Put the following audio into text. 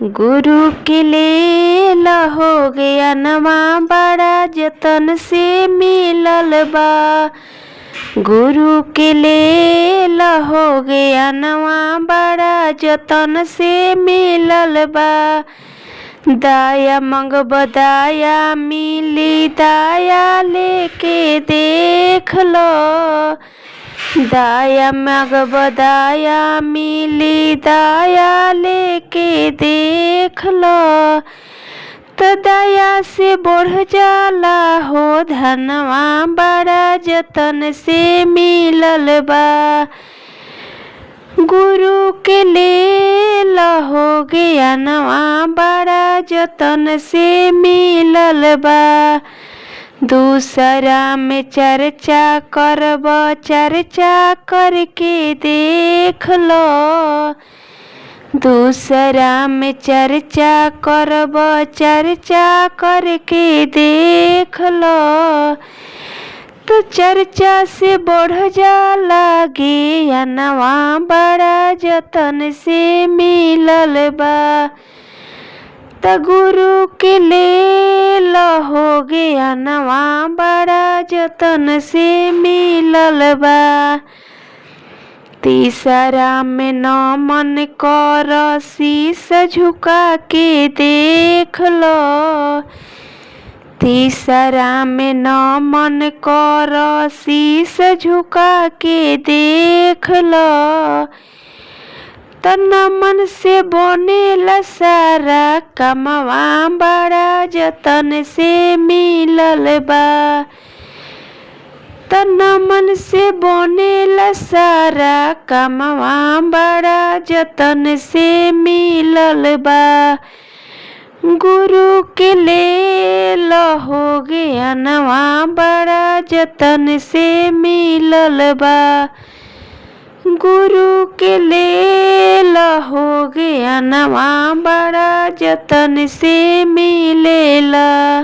गुरु के लेल हो गया नवा, बड़ा जतन से मिलल बा। गुरु के लेल हो गया नवा, बड़ा जतन से मिलल बा। दाया मंगब दाया मिली, दाया लेके देख लो। दाया मंगब दाया मिली, दाया लेके देख लो। तो दया से बढ़ जाला हो धनवा, बड़ा जतन से मिलल बा। गुरु के लेल हो गया नवा, बड़ा जतन से मिलल बा। दूसरा में चर्चा करब, चर्चा करके देख लो। दूसरा में चर्चा करब, चर्चा करके देख लो। तो चर्चा से बढ़ जाला ज्ञानवा, बड़ा जतन से मिलल बा। त गुरु के लेल हो ज्ञानवा, बड़ा जतन से मिलल बा। तीसरा में नमन कर, शीश झुका के देख लो। तीसरा में नमन कर, शीश झुका के देख लो। त नमन से बनेला सारा कमवा, बड़ा जतन से मिलल बा। त नमन से बनेला सारा कमवा, बड़ा जतन से मिलल बा। गुरु के लेल हो गया नवा, बड़ा जतन से मिलल बा। गुरु के लेल हो गया नवा, बड़ा जतन से मिलेला।